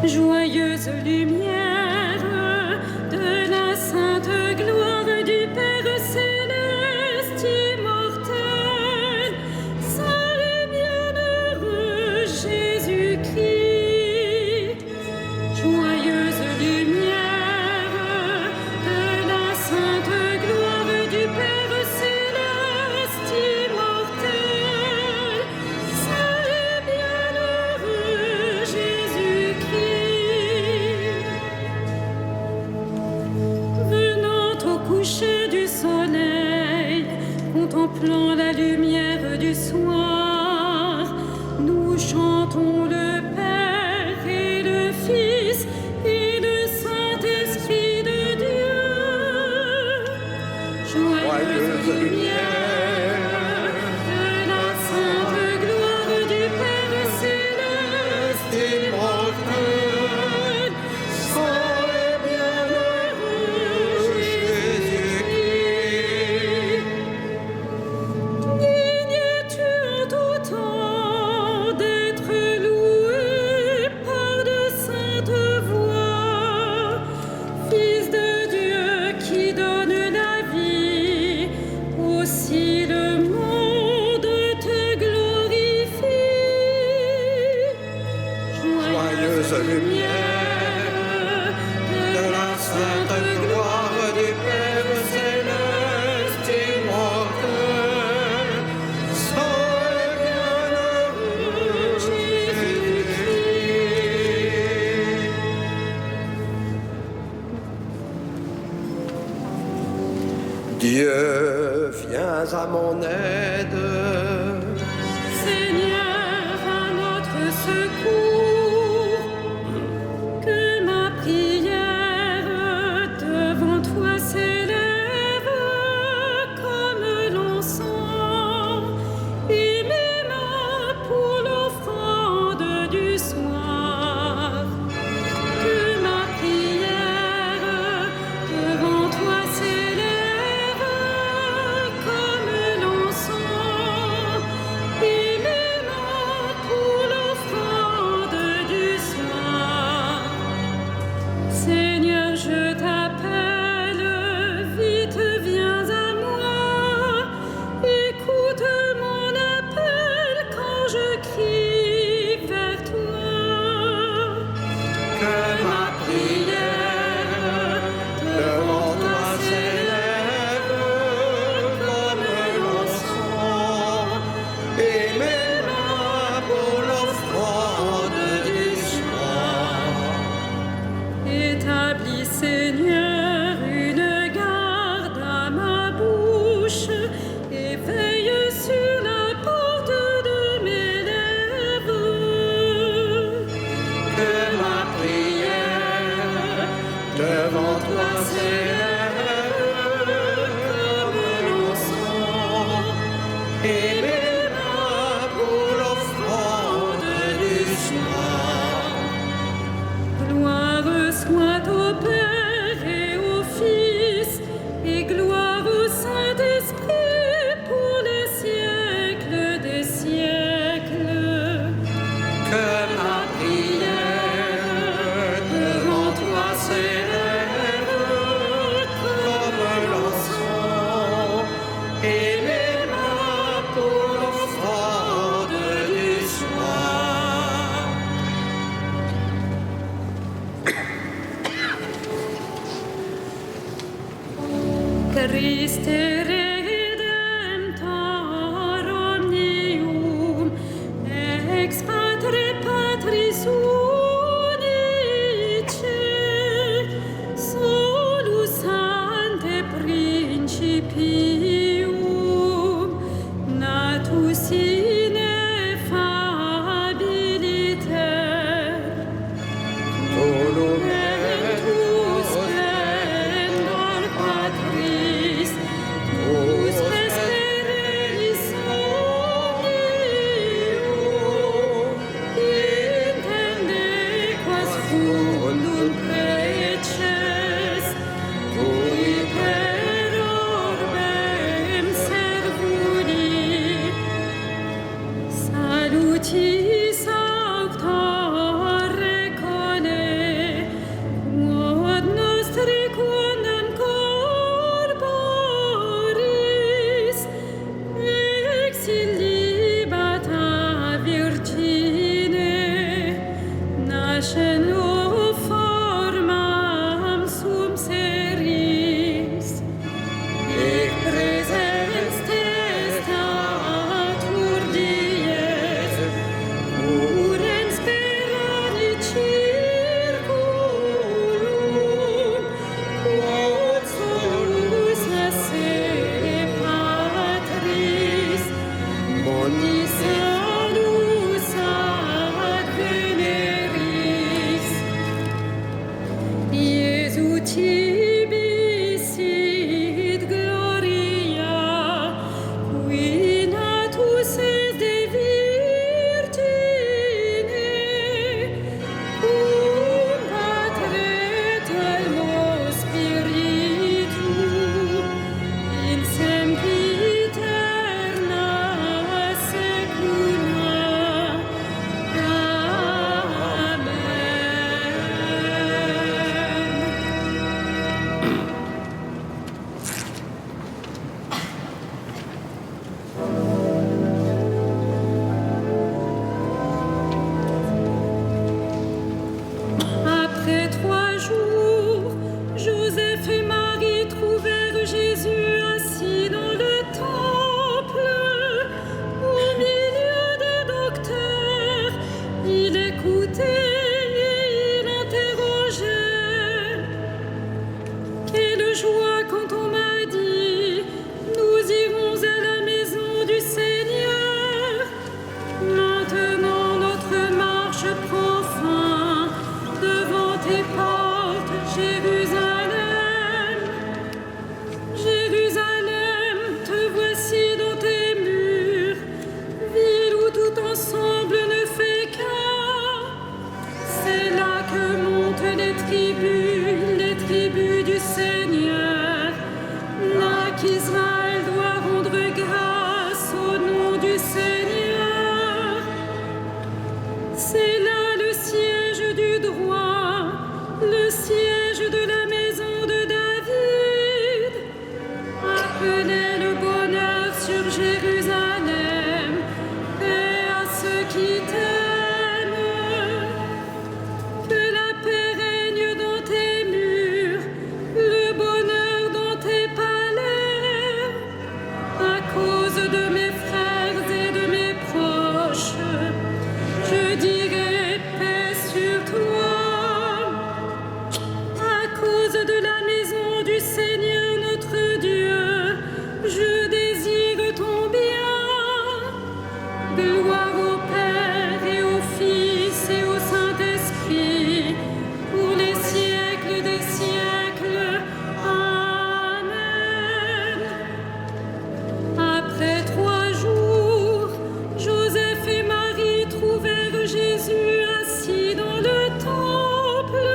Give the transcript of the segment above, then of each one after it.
Joyeuse lumière de la sainte gloire du Père céleste immortel, saint et bienheureux Jésus-Christ. Joyeuse lumière de la sainte gloire du Père céleste immortel, saint et bienheureux Jésus-Christ. Venant au coucher du soleil, contemplant la lumière du soir, nous chantons le Père et le Fils et le Saint-Esprit de Dieu. Joyeuse lumière de la sainte gloire du Père céleste immortel, saint et bienheureux Jésus-Christ. Digne es-tu en tout temps d'être loué par de saintes voix, Fils de Dieu qui donne la vie, aussi le monde te glorifie. Joyeuse lumière de la sainte gloire du Père céleste immortel, saint et bienheureux Jésus-Christ. Dieu, viens à mon aide. Seigneur, à notre secours, que ma prière devant toi s'élève comme l'encens, et mes mains pour l'offrande du soir. Que ma prière devant toi s'élève comme l'encens, et mes mains pour l'offrande du soir. Seigneur, je t'appelle, vite viens à moi, écoute mon appel quand je crie vers toi. Que ma prière devant toi s'élève comme l'encens, et mes mains pour l'offrande du soir. Établis, Seigneur, une garde à ma bouche et veille sur la porte de mes lèvres. Que ma prière devant toi s'élève comme l'encens, et mes mains pour l'offrande du soir. Gloire soit au Père et au Fils, et gloire au Saint-Esprit pour les siècles des siècles. Que ma prière devant toi s'élève comme l'encens, et mes mains pour l'offrande du soir. Christe Redemptor omnium, ex Patre Patris unice, solus ante principium, natus ineffabiliter, Tolumentus splendor Patris, tus vesperis omnium, C'est là le siège du droit, le siège de la maison de David. Appelez le bonheur sur Jérusalem, paix à ceux qui t'aiment. Que la paix règne dans tes murs, le bonheur dans tes palais. À cause de mes frères et de mes proches, je dirai paix sur toi. À cause de la maison du Seigneur notre Dieu, je désire ton bien. Gloire au Père et au Fils et au Saint-Esprit, pour les siècles des siècles. Amen. Après 3 jours, Joseph et Marie trouvèrent Jésus assis dans le temple,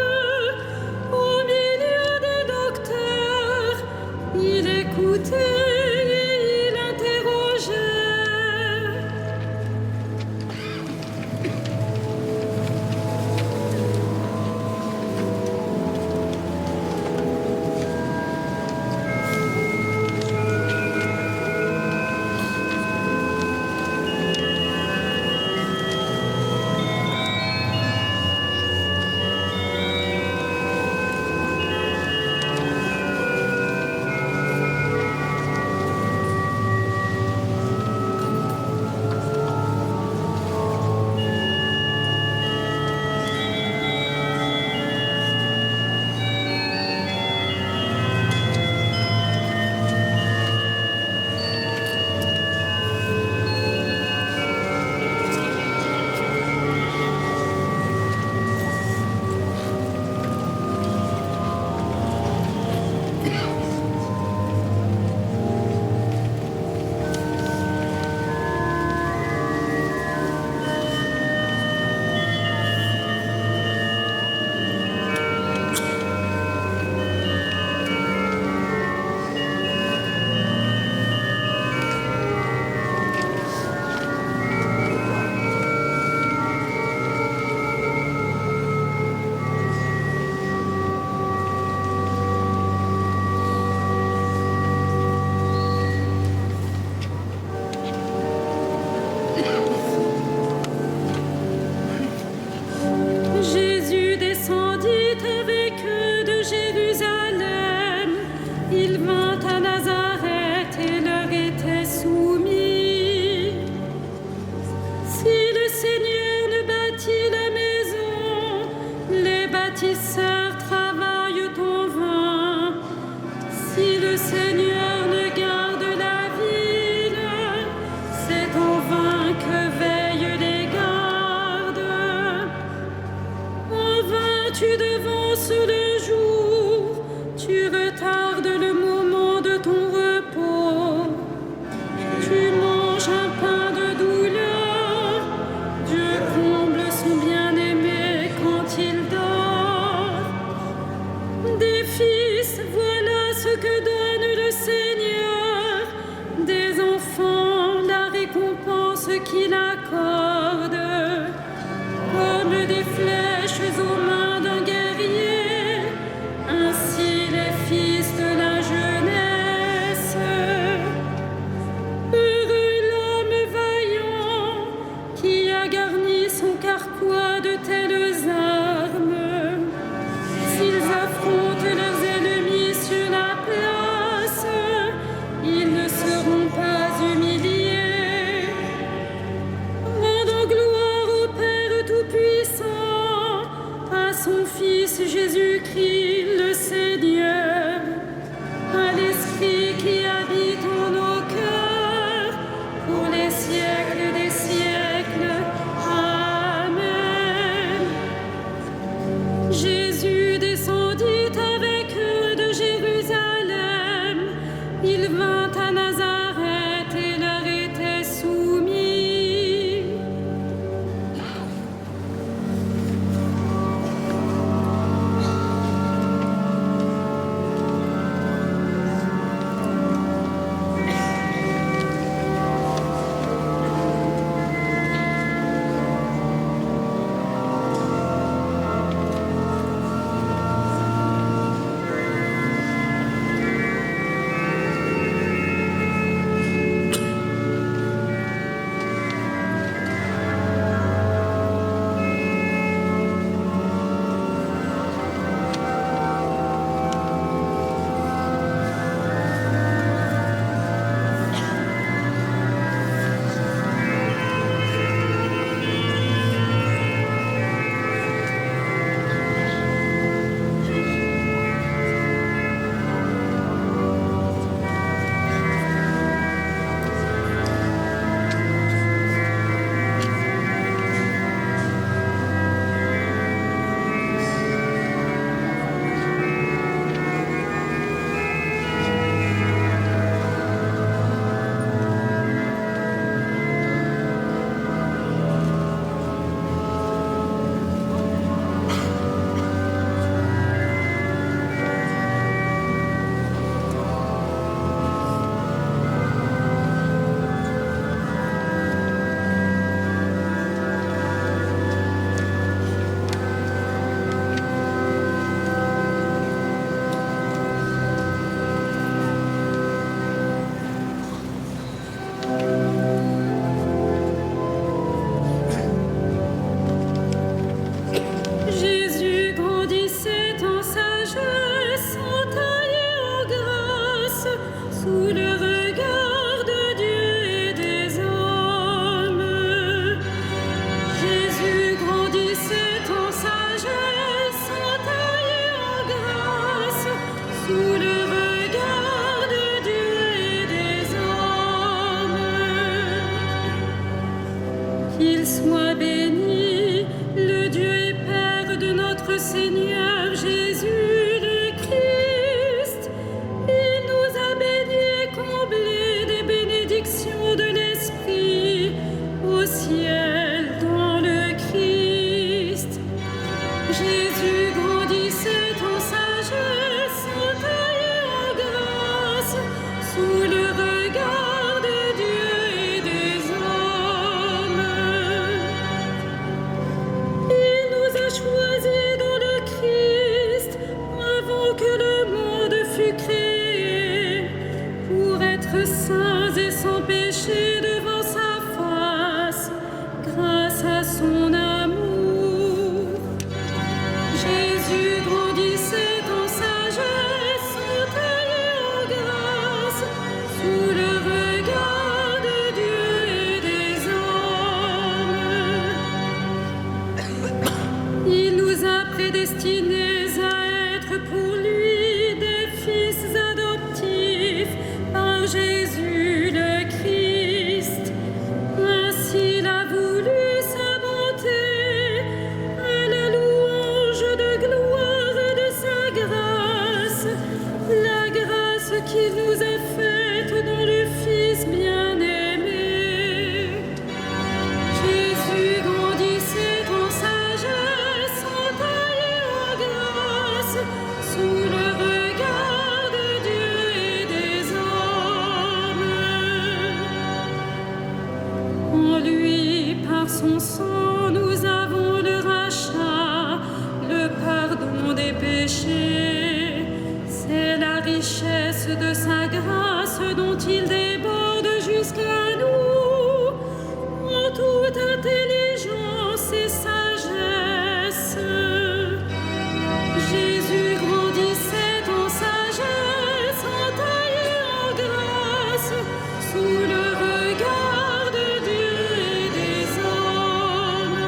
au milieu des docteurs. Il écoutait et il interrogeait. Jésus descendit avec eux de Jérusalem. Il vint à Nazareth et leur était soumis. Si le Seigneur ne bâtit la maison, les bâtisseurs travaillent en vain. Si le Seigneur ne garde la ville, c'est en vain que veillent les gardes. En vain tu devances le jour, tu retardes le moment de ton repos. Tu manges un pain de douleur, Dieu comble son bien-aimé quand il dort. Des fils, voilà ce que donne le Seigneur, des enfants, la récompense qu'il accorde. Comme des flèches aux mains d'un guerrier, Jésus grandissait en sagesse, en taille et en grâce, sous le regard de Dieu et des hommes. Il nous a choisis dans le Christ, avant que le monde fût créé, pour être saints et sans péché devant sa face, grâce à son amour. Jésus grandissait en sagesse, en taille et en grâce, sous le regard de Dieu et des hommes. Il nous a prédestinés à être pour lui des fils adoptifs par Jésus le Christ. Ainsi il a voulu sa bonté, à la louange de gloire de sa grâce, la grâce qu'il nous a faite dans le Fils bien-aimé. Jésus grandissait en sagesse, en taille et en grâce, sous le regard de Dieu et des hommes. En lui, par son sang, nous avons le rachat, le pardon des péchés. C'est la richesse de sa grâce dont il déborde jusqu'à nous, en toute intelligence et sagesse. Jésus grandissait en sagesse, en taille et en grâce, sous le regard de Dieu et des hommes.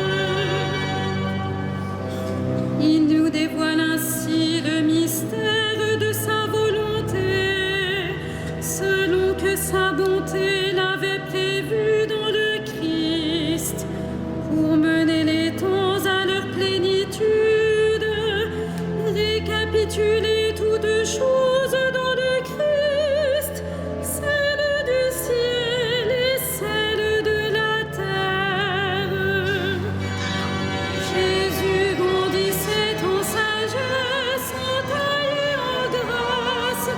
Il nous dévoile ainsi le mystère de sa volonté, selon que sa bonté l'avait prévu dans le Christ, pour mener les temps à leur plénitude, récapituler toutes choses dans le Christ, celles du ciel et celles de la terre. Jésus grandissait en sagesse, en taille et en grâce,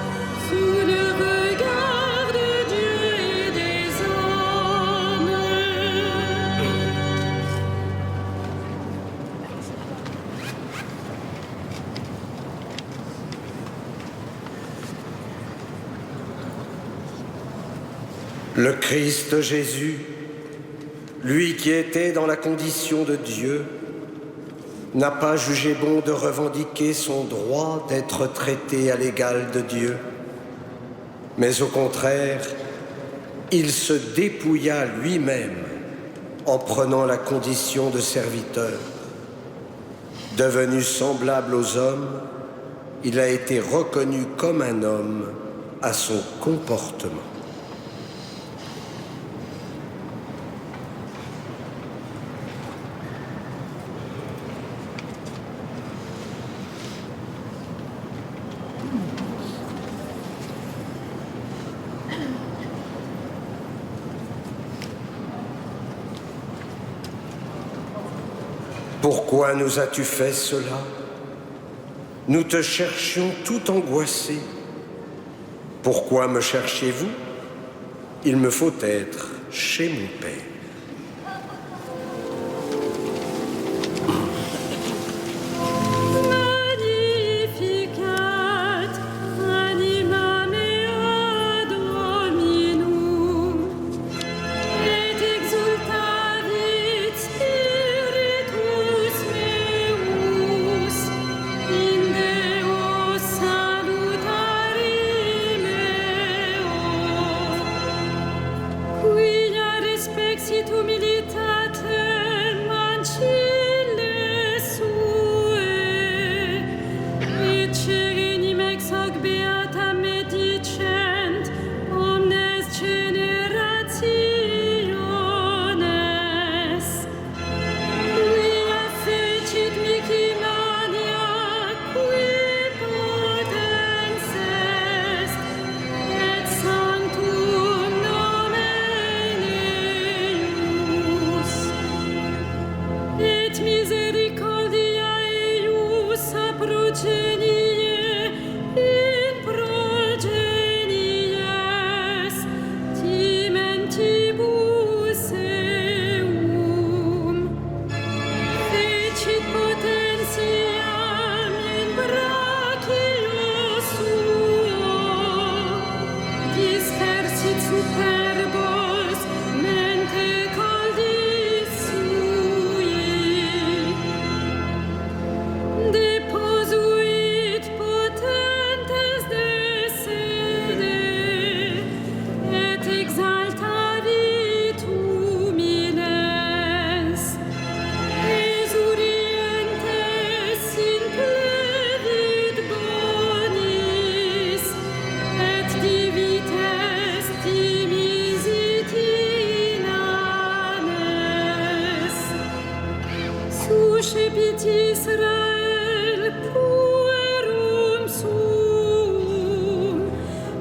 sous le regard de Dieu et des hommes. Le Christ Jésus, lui qui était dans la condition de Dieu, n'a pas jugé bon de revendiquer son droit d'être traité à l'égal de Dieu, mais au contraire, il se dépouilla lui-même en prenant la condition de serviteur. Devenu semblable aux hommes, il a été reconnu comme un homme à son comportement. Pourquoi nous as-tu fait cela? Nous te cherchions tout angoissés. Pourquoi me cherchez-vous? Il me faut être chez mon Père. Magnificat animam mea Dominum, et exultavit spiritus meus in Deo salutari meo, quia respexi Procipit Israel puerum sum,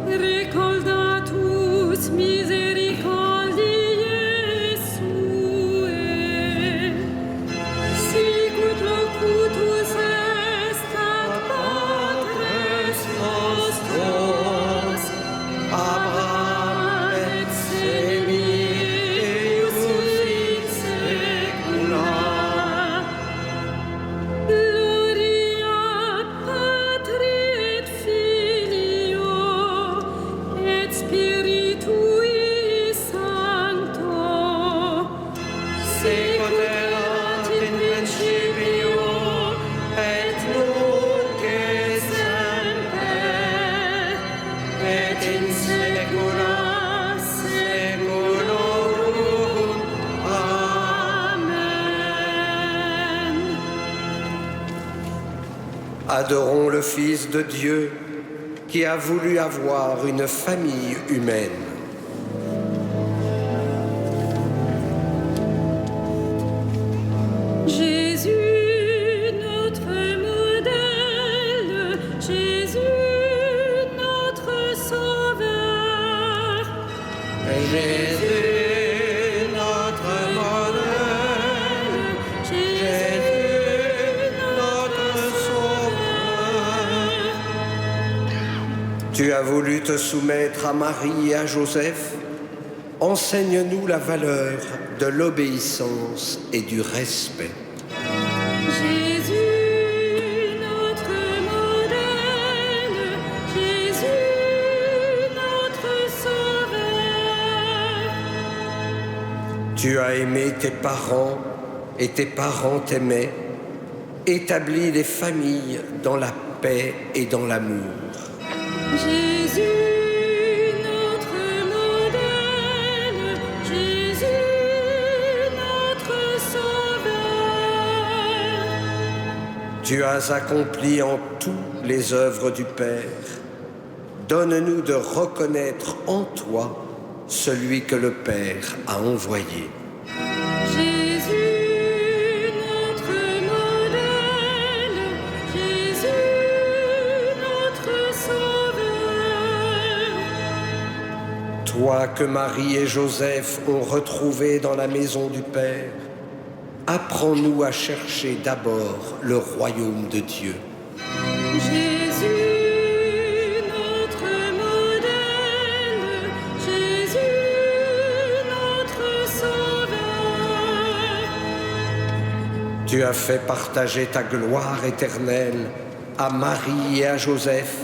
recordatus misericordiae suae, sicut locutus est ad patres nostros, Abraham et semeius in saecula. Gloria Patri et Filio et Spiritui Sancto, sicut erat in principio et nunc et semper et in saecula saeculorum. Amen. Adorons le Fils de Dieu qui a voulu avoir une famille humaine. Jésus, notre modèle, Jésus, notre sauveur. Jésus, notre modèle, Jésus, notre sauveur. Tu as voulu te soumettre à Marie et à Joseph. Enseigne-nous la valeur de l'obéissance et du respect. Jésus, notre modèle, Jésus, notre sauveur. Tu as aimé tes parents et tes parents t'aimaient. Établis les familles dans la paix et dans l'amour. Jésus, notre modèle, Jésus, notre sauveur. Tu as accompli en tout les œuvres du Père. Donne-nous de reconnaître en toi celui que le Père a envoyé. Jésus, notre modèle, Jésus, notre sauveur. Toi que Marie et Joseph ont retrouvé dans la maison du Père, apprends-nous à chercher d'abord le royaume de Dieu. Jésus, notre modèle, Jésus, notre sauveur. Tu as fait partager ta gloire éternelle à Marie et à Joseph.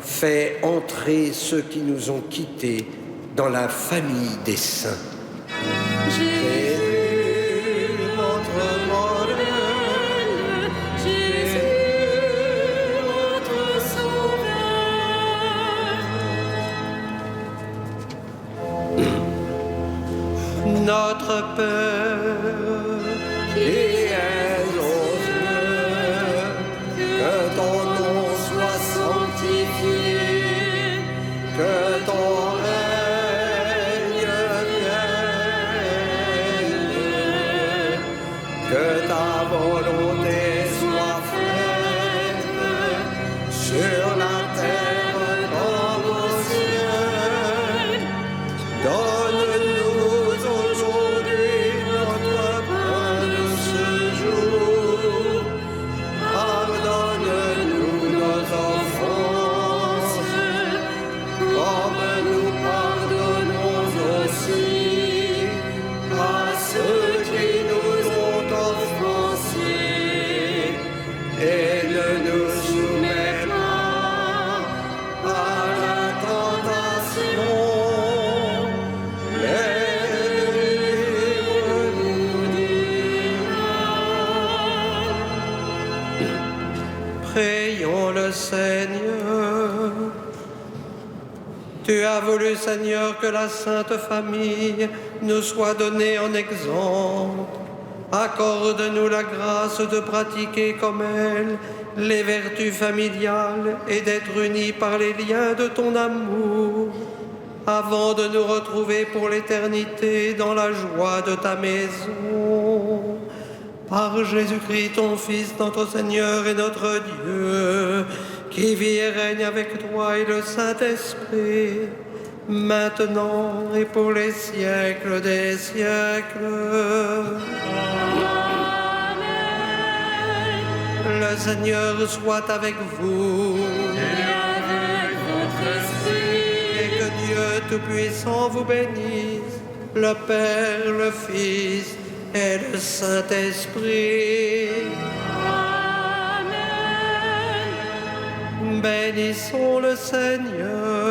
Fais entrer ceux qui nous ont quittés dans la famille des saints. Jésus, notre modèle, Jésus, notre sauveur. Notre Père, qui es aux cieux, que ton nom soit sanctifié, que ton règne vienne, que ta volonté soit faite sur la terre comme au ciel. Donne-nous aujourd'hui notre pain de ce jour. Pardonne-nous nos offenses, comme nous pardonnons aussi à ceux qui nous ont offensés. Et ne nous soumets pas à la tentation, mais délivre-nous du mal. Prions le Seigneur. Tu as voulu, Seigneur, que la Sainte Famille nous soit donnée en exemple. Accorde-nous la grâce de pratiquer comme elle les vertus familiales et d'être unis par les liens de ton amour, avant de nous retrouver pour l'éternité dans la joie de ta maison. Par Jésus-Christ, ton Fils, notre Seigneur et notre Dieu, qui vit et règne avec toi et le Saint-Esprit, maintenant et pour les siècles des siècles. Amen. Le Seigneur soit avec vous. Et avec votre esprit. Et que Dieu Tout-Puissant vous bénisse, le Père, le Fils et le Saint-Esprit. Amen. Bénissons le Seigneur.